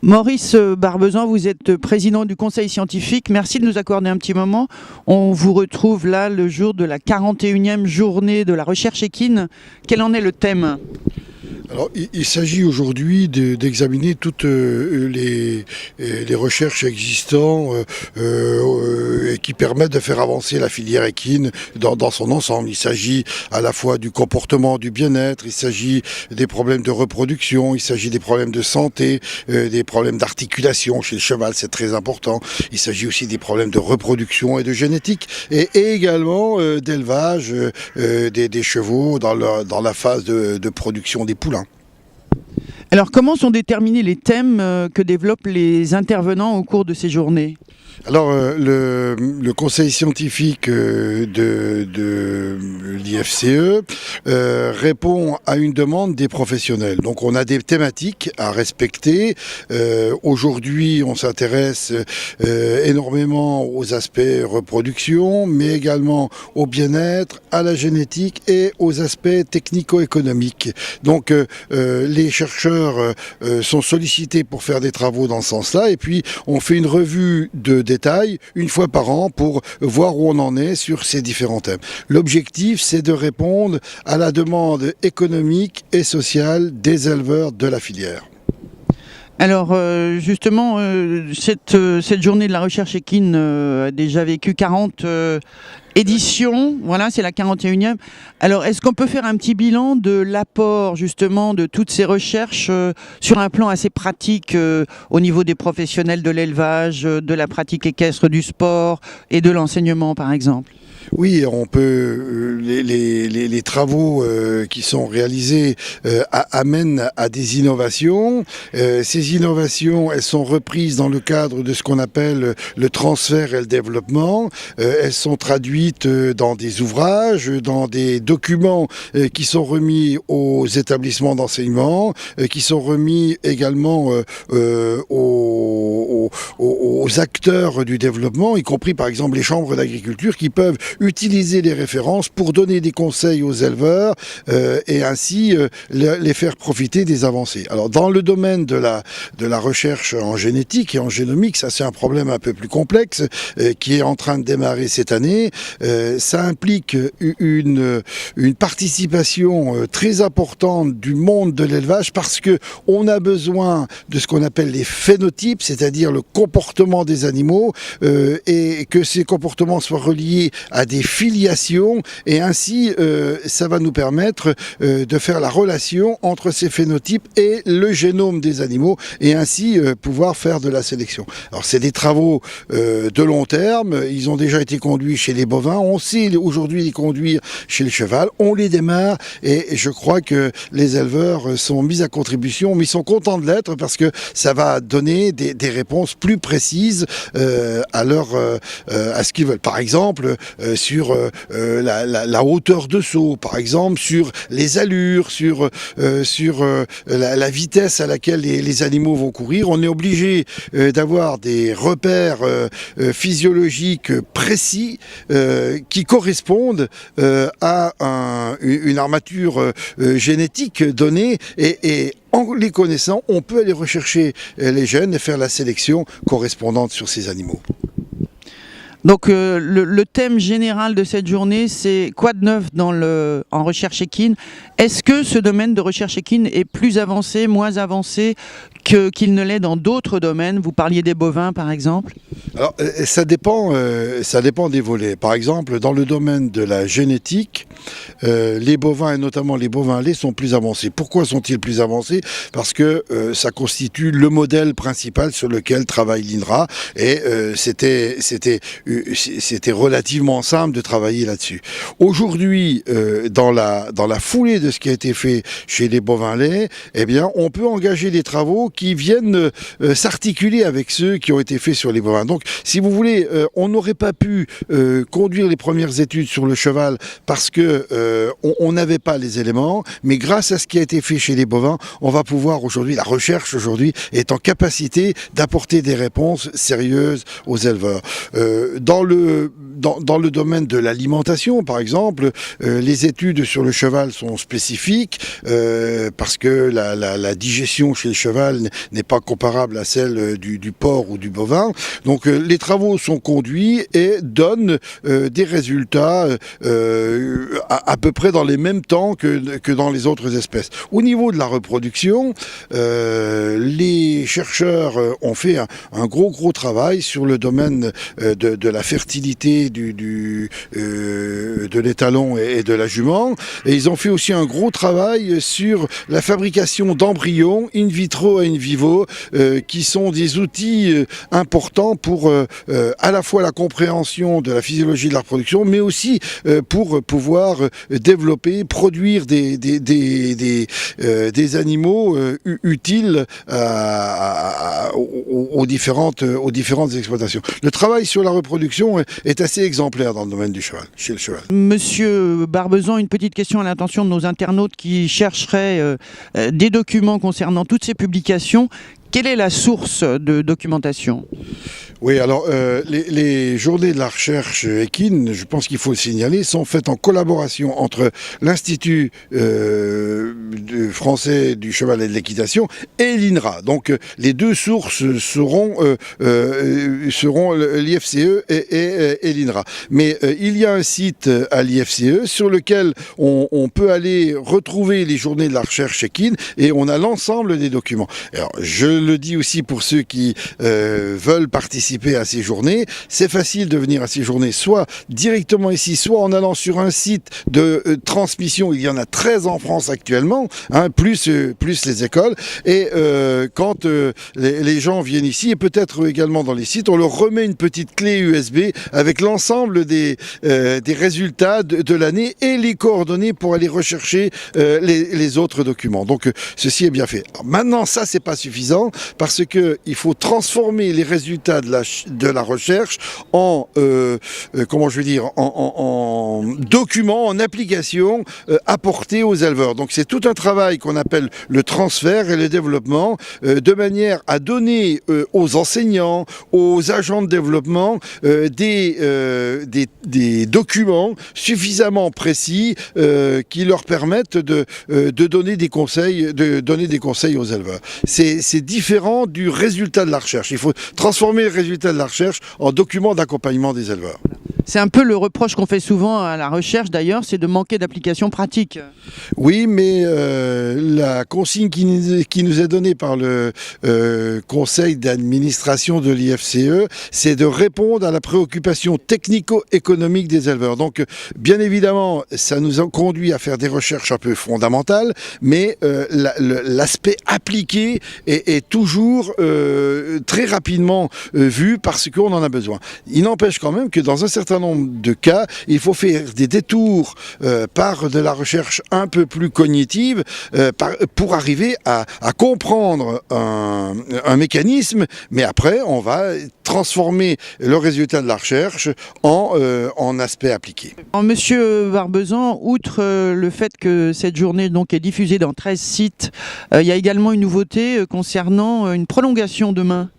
Maurice Barbezan, vous êtes président du conseil scientifique. Merci de nous accorder un petit moment. On vous retrouve là le jour de la 41e journée de la recherche équine. Quel en est le thème ? Alors, il s'agit aujourd'hui d'examiner toutes les recherches existantes qui permettent de faire avancer la filière équine dans son ensemble. Il s'agit à la fois du comportement, du bien-être, il s'agit des problèmes de reproduction, il s'agit des problèmes de santé, des problèmes d'articulation chez le cheval, c'est très important. Il s'agit aussi des problèmes de reproduction et de génétique et également d'élevage des chevaux dans la phase de production des poulains. Alors, comment sont déterminés les thèmes que développent les intervenants au cours de ces journées ? Alors, le conseil scientifique de l'IFCE répond à une demande des professionnels. Donc, on a des thématiques à respecter. Aujourd'hui, on s'intéresse énormément aux aspects reproduction, mais également au bien-être, à la génétique et aux aspects technico-économiques. Donc, les chercheurs sont sollicités pour faire des travaux dans ce sens-là. Et puis, on fait une revue de détails une fois par an pour voir où on en est sur ces différents thèmes. L'objectif, c'est de répondre à la demande économique et sociale des éleveurs de la filière. Alors justement, cette journée de la recherche équine a déjà vécu 40 éditions, voilà, c'est la 41e. Alors est-ce qu'on peut faire un petit bilan de l'apport justement de toutes ces recherches sur un plan assez pratique au niveau des professionnels de l'élevage, de la pratique équestre, du sport et de l'enseignement par exemple ? Oui, on peut. Les travaux qui sont réalisés amènent à des innovations. Ces innovations, elles sont reprises dans le cadre de ce qu'on appelle le transfert et le développement. Elles sont traduites dans des ouvrages, dans des documents qui sont remis aux établissements d'enseignement, qui sont remis également aux acteurs du développement, y compris par exemple les chambres d'agriculture qui peuvent utiliser les références pour donner des conseils aux éleveurs et ainsi les faire profiter des avancées. Alors dans le domaine de la recherche en génétique et en génomique, ça c'est un problème un peu plus complexe qui est en train de démarrer cette année. Ça implique une participation très importante du monde de l'élevage parce que on a besoin de ce qu'on appelle les phénotypes, c'est-à-dire le comportement des animaux et que ces comportements soient reliés à des filiations et ainsi ça va nous permettre de faire la relation entre ces phénotypes et le génome des animaux et ainsi pouvoir faire de la sélection. Alors c'est des travaux de long terme, ils ont déjà été conduits chez les bovins, on sait aujourd'hui les conduire chez le cheval, on les démarre et je crois que les éleveurs sont mis à contribution, mais ils sont contents de l'être parce que ça va donner des réponses plus précises à ce qu'ils veulent. Par exemple, sur la hauteur de saut, par exemple, sur les allures, sur la vitesse à laquelle les animaux vont courir. On est obligé d'avoir des repères physiologiques précis qui correspondent à une armature génétique donnée et en les connaissant, on peut aller rechercher les gènes et faire la sélection correspondante sur ces animaux. Donc le thème général de cette journée, c'est quoi de neuf en recherche équine ? Est-ce que ce domaine de recherche équine est plus avancé, moins avancé qu'il ne l'est dans d'autres domaines ? Vous parliez des bovins par exemple ? Alors ça dépend des volets. Par exemple, dans le domaine de la génétique, les bovins et notamment les bovins laits sont plus avancés. Pourquoi sont-ils plus avancés ? Parce que ça constitue le modèle principal sur lequel travaille l'INRA et c'était relativement simple de travailler là-dessus. Aujourd'hui, dans la foulée de ce qui a été fait chez les bovins laits, eh bien, on peut engager des travaux qui viennent s'articuler avec ceux qui ont été faits sur les bovins. Donc, si vous voulez, on n'aurait pas pu conduire les premières études sur le cheval parce que on n'avait pas les éléments, mais grâce à ce qui a été fait chez les bovins, on va pouvoir aujourd'hui, la recherche aujourd'hui est en capacité d'apporter des réponses sérieuses aux éleveurs. Dans le domaine de l'alimentation, par exemple, les études sur le cheval sont spécifiques parce que la digestion chez le cheval n'est pas comparable à celle du porc ou du bovin. Donc les travaux sont conduits et donnent des résultats à peu près dans les mêmes temps que dans les autres espèces. Au niveau de la reproduction, les chercheurs ont fait un gros travail sur le domaine de la fertilité de l'étalon et de la jument. Et ils ont fait aussi un gros travail sur la fabrication d'embryons in vitro et in vivo, qui sont des outils importants pour à la fois la compréhension de la physiologie de la reproduction, mais aussi pour pouvoir développer, produire des animaux utiles aux différentes exploitations. Le travail sur la reproduction est assez exemplaire dans le domaine du cheval, chez le cheval. Monsieur Barbezan, une petite question à l'intention de nos internautes qui chercheraient des documents concernant toutes ces publications. Quelle est la source de documentation ? Oui, alors les journées de la recherche équine, je pense qu'il faut le signaler, sont faites en collaboration entre l'Institut français du cheval et de l'équitation et l'INRA. Donc les deux sources seront l'IFCE et l'INRA. Mais il y a un site à l'IFCE sur lequel on peut aller retrouver les journées de la recherche équine et on a l'ensemble des documents. Alors je le dis aussi pour ceux qui veulent participer à ces journées, c'est facile de venir à ces journées, soit directement ici, soit en allant sur un site de transmission. Il y en a 13 en France actuellement, hein, plus les écoles. Et quand les gens viennent ici, et peut-être également dans les sites, on leur remet une petite clé USB avec l'ensemble des résultats de l'année et les coordonnées pour aller rechercher les autres documents. Donc ceci est bien fait. Alors, maintenant, ça, c'est pas suffisant parce que il faut transformer les résultats de la recherche en documents, en applications apportées aux éleveurs. Donc c'est tout un travail qu'on appelle le transfert et le développement, de manière à donner aux enseignants, aux agents de développement des documents suffisamment précis qui leur permettent de donner des conseils aux éleveurs. C'est différent du résultat de la recherche. Il faut transformer le résultat de la recherche en document d'accompagnement des éleveurs. C'est un peu le reproche qu'on fait souvent à la recherche d'ailleurs, c'est de manquer d'applications pratiques. Oui, mais la consigne qui nous est donnée par le conseil d'administration de l'IFCE, c'est de répondre à la préoccupation technico-économique des éleveurs. Donc, bien évidemment, ça nous a conduit à faire des recherches un peu fondamentales, mais l'aspect appliqué est toujours très rapidement vu parce qu'on en a besoin. Il n'empêche quand même que dans un certain nombre de cas, il faut faire des détours par de la recherche un peu plus cognitive pour arriver à comprendre un mécanisme, mais après on va transformer le résultat de la recherche en aspect appliqué. Monsieur Barbezan, outre le fait que cette journée donc est diffusée dans 13 sites, il y a également une nouveauté concernant une prolongation demain.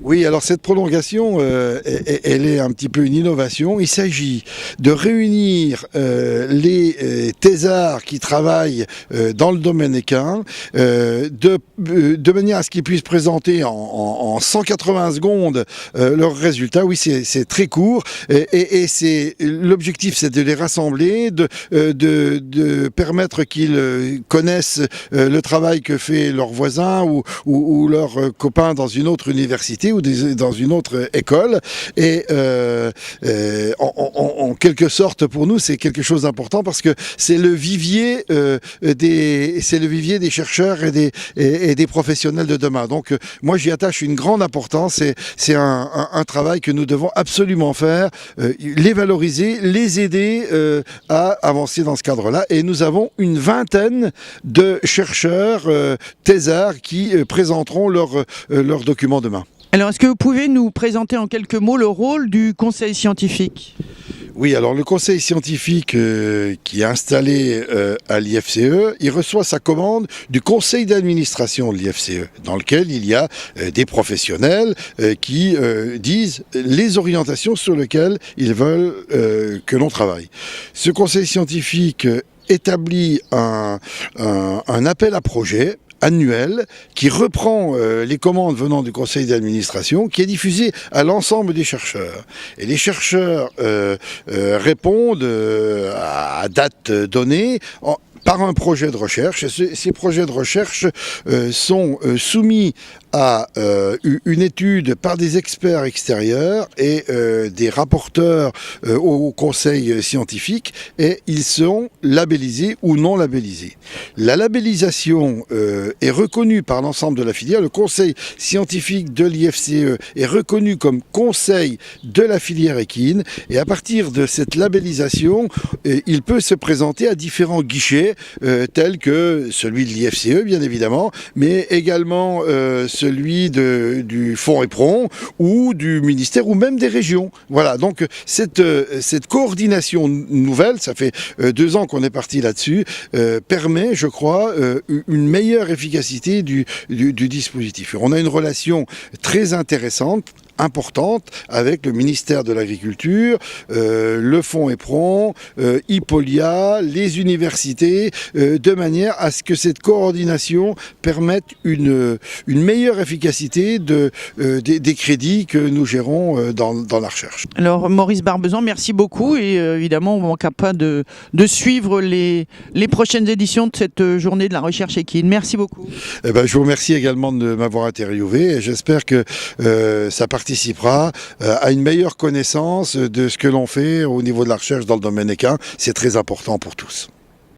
Oui, alors cette prolongation, elle est un petit peu une innovation. Il s'agit de réunir les thésards qui travaillent dans le domaine équin, de manière à ce qu'ils puissent présenter en 180 secondes leurs résultats. Oui, c'est très court et l'objectif, c'est de les rassembler, de permettre qu'ils connaissent le travail que fait leurs voisins ou leurs copains dans une autre université ou dans une autre école. Et en quelque sorte, pour nous, c'est quelque chose d'important parce que c'est le vivier des chercheurs et des professionnels de demain. Donc, moi, j'y attache une grande importance. C'est un travail que nous devons absolument faire, les valoriser, les aider à avancer dans ce cadre-là. Et nous avons une vingtaine de chercheurs thésards qui présenteront leurs documents demain. Alors, est-ce que vous pouvez nous présenter en quelques mots le rôle du conseil scientifique ? Oui, alors le conseil scientifique qui est installé à l'IFCE, il reçoit sa commande du conseil d'administration de l'IFCE, dans lequel il y a des professionnels qui disent les orientations sur lesquelles ils veulent que l'on travaille. Ce conseil scientifique établit un appel à projet annuel qui reprend les commandes venant du conseil d'administration, qui est diffusé à l'ensemble des chercheurs. Et les chercheurs répondent à date donnée par un projet de recherche. Et ces projets de recherche sont soumis à une étude par des experts extérieurs et des rapporteurs au conseil scientifique, et ils sont labellisés ou non labellisés. La labellisation est reconnue par l'ensemble de la filière. Le conseil scientifique de l'IFCE est reconnu comme conseil de la filière équine, et à partir de cette labellisation, il peut se présenter à différents guichets, tels que celui de l'IFCE bien évidemment, mais également celui du Fonds EPRON ou du ministère ou même des régions. Voilà, donc cette coordination nouvelle, ça fait 2 ans qu'on est parti là-dessus, permet, je crois, une meilleure efficacité du dispositif. On a une relation très intéressante, importante avec le ministère de l'Agriculture, le Fonds EPRON, Hippolia, les universités, de manière à ce que cette coordination permette une meilleure efficacité des crédits que nous gérons dans la recherche. Alors Maurice Barbezan, merci beaucoup, et évidemment on ne manquera pas de suivre les prochaines éditions de cette journée de la recherche équine. Merci beaucoup. Eh ben, je vous remercie également de m'avoir interviewé, et j'espère que ça participera à une meilleure connaissance de ce que l'on fait au niveau de la recherche dans le domaine équin. C'est très important pour tous.